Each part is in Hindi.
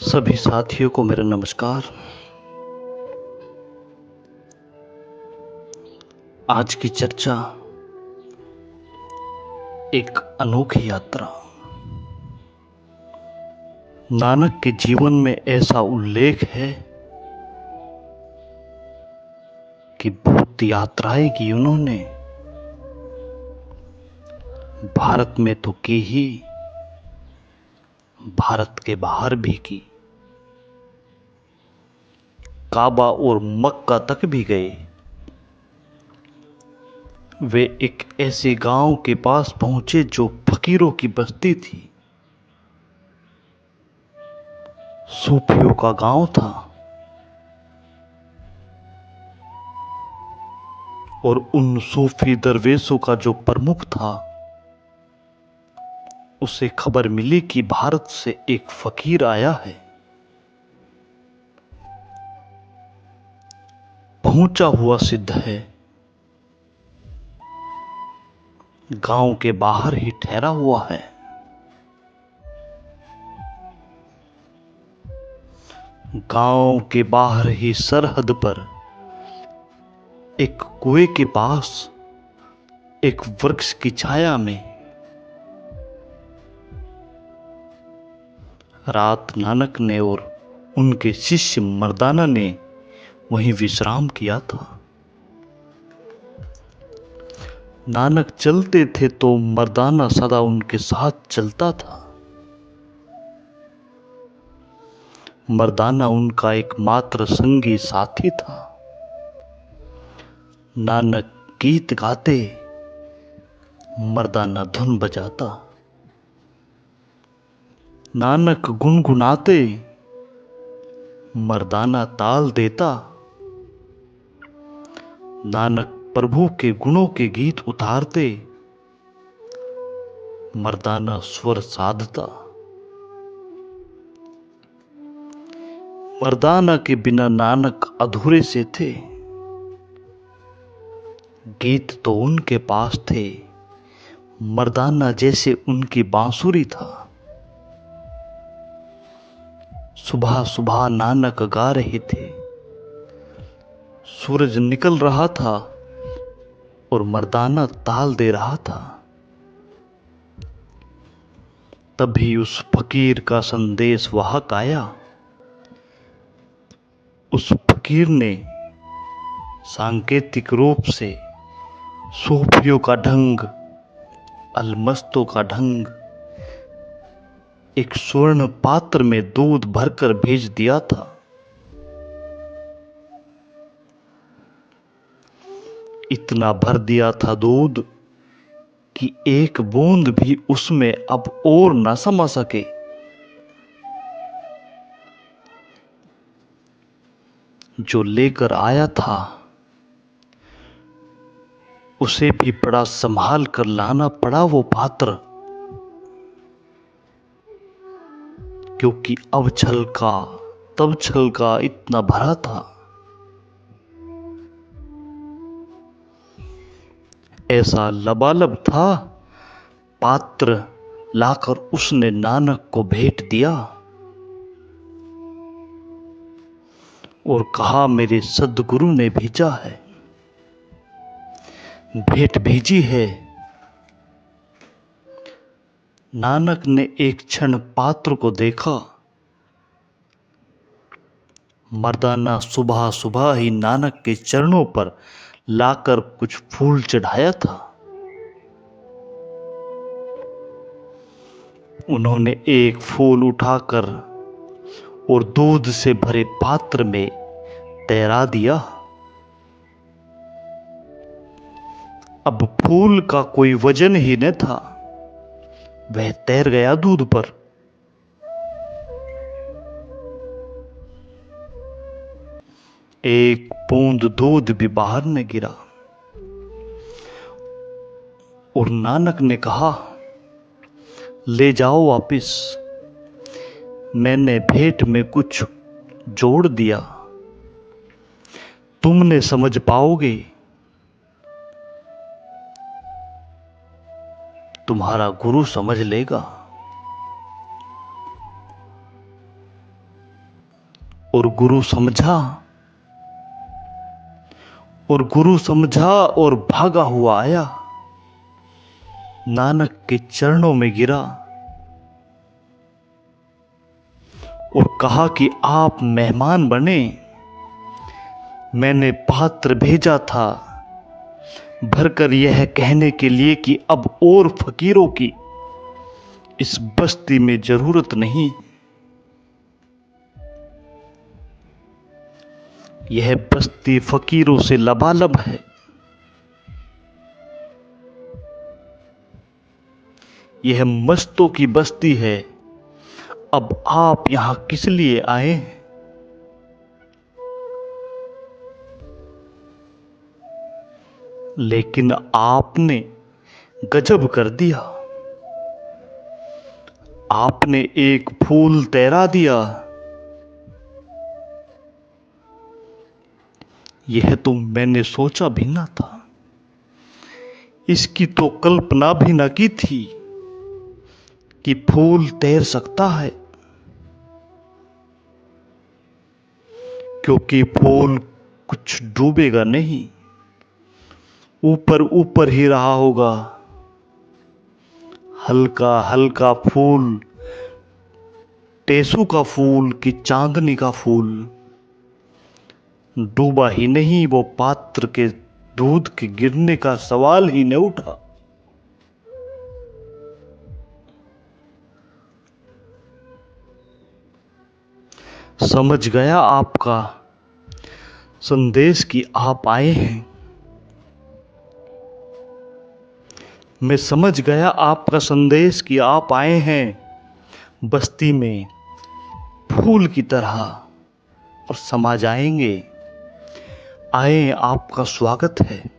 सभी साथियों को मेरा नमस्कार। आज की चर्चा एक अनोखी यात्रा। नानक के जीवन में ऐसा उल्लेख है कि बहुत यात्राएं की उन्होंने, भारत में तो की ही, भारत के बाहर भी की। काबा और मक्का तक भी गए। वे एक ऐसे गांव के पास पहुंचे जो फकीरों की बस्ती थी, सूफियों का गांव था। और उन सूफी दरवेशों का जो प्रमुख था, उसे खबर मिली कि भारत से एक फकीर आया है। पहुंचा हुआ सिद्ध है, गांव के बाहर ही ठहरा हुआ है। गांव के बाहर ही सरहद पर एक कुएं के पास एक वृक्ष की छाया में रात नानक ने और उनके शिष्य मर्दाना ने वहीं विश्राम किया था। नानक चलते थे तो मर्दाना सदा उनके साथ चलता था। मर्दाना उनका एकमात्र संगी साथी था। नानक गीत गाते, मर्दाना धुन बजाता। नानक गुनगुनाते, मर्दाना ताल देता। नानक प्रभु के गुणों के गीत उतारते, मर्दाना स्वर साधता। मर्दाना के बिना नानक अधूरे से थे। गीत तो उनके पास थे, मर्दाना जैसे उनकी बांसुरी था। सुबह सुबह नानक गा रहे थे। सूरज निकल रहा था और मर्दाना ताल दे रहा था। तभी उस फकीर का संदेश वाहक आया। उस फकीर ने सांकेतिक रूप से सूफियों का ढंग, अलमस्तों का ढंग, एक स्वर्ण पात्र में दूध भरकर भेज दिया था। इतना भर दिया था दूध कि एक बूंद भी उसमें अब और न समा सके। जो लेकर आया था उसे भी बड़ा संभाल कर लाना पड़ा वो पात्र, क्योंकि अब छलका तब छलका इतना भरा था। ऐसा लबालब था। पात्र लाकर उसने नानक को भेंट दिया और कहा, मेरे सद्गुरु ने भेजा है, भेंट भेजी है। नानक ने एक क्षण पात्र को देखा। मर्दाना सुबह सुबह ही नानक के चरणों पर लाकर कुछ फूल चढ़ाया था। उन्होंने एक फूल उठाकर और दूध से भरे पात्र में तैरा दिया। अब फूल का कोई वजन ही न था, वह तैर गया दूध पर। एक बूंद दूध भी बाहर न गिरा। और नानक ने कहा, ले जाओ वापिस, मैंने भेंट में कुछ जोड़ दिया, तुमने समझ पाओगे, तुम्हारा गुरु समझ लेगा। और गुरु समझा और भागा हुआ आया, नानक के चरणों में गिरा और कहा कि आप मेहमान बने, मैंने पात्र भेजा था भरकर यह कहने के लिए कि अब और फकीरों की इस बस्ती में जरूरत नहीं। यह बस्ती फकीरों से लबालब है। यह मस्तों की बस्ती है। अब आप यहां किस लिए आए? लेकिन आपने गजब कर दिया। आपने एक फूल तैरा दिया। यह तो मैंने सोचा भी ना था। इसकी तो कल्पना भी ना की थी कि फूल तैर सकता है, क्योंकि फूल कुछ डूबेगा नहीं, ऊपर ऊपर ही रहा होगा। हल्का हल्का फूल, टेसू का फूल कि चांदनी का फूल, डूबा ही नहीं। वो पात्र के दूध के गिरने का सवाल ही न उठा। समझ गया आपका संदेश कि आप आए हैं। मैं समझ गया आपका संदेश कि आप आए हैं बस्ती में फूल की तरह और समा जाएंगे। आए, आपका स्वागत है।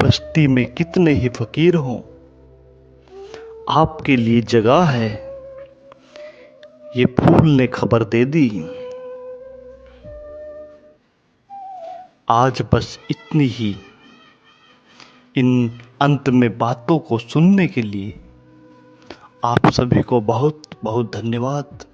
बस्ती में कितने ही फकीर हों, आपके लिए जगह है। ये फूल ने खबर दे दी। आज बस इतनी ही। इन अंत में बातों को सुनने के लिए आप सभी को बहुत बहुत धन्यवाद।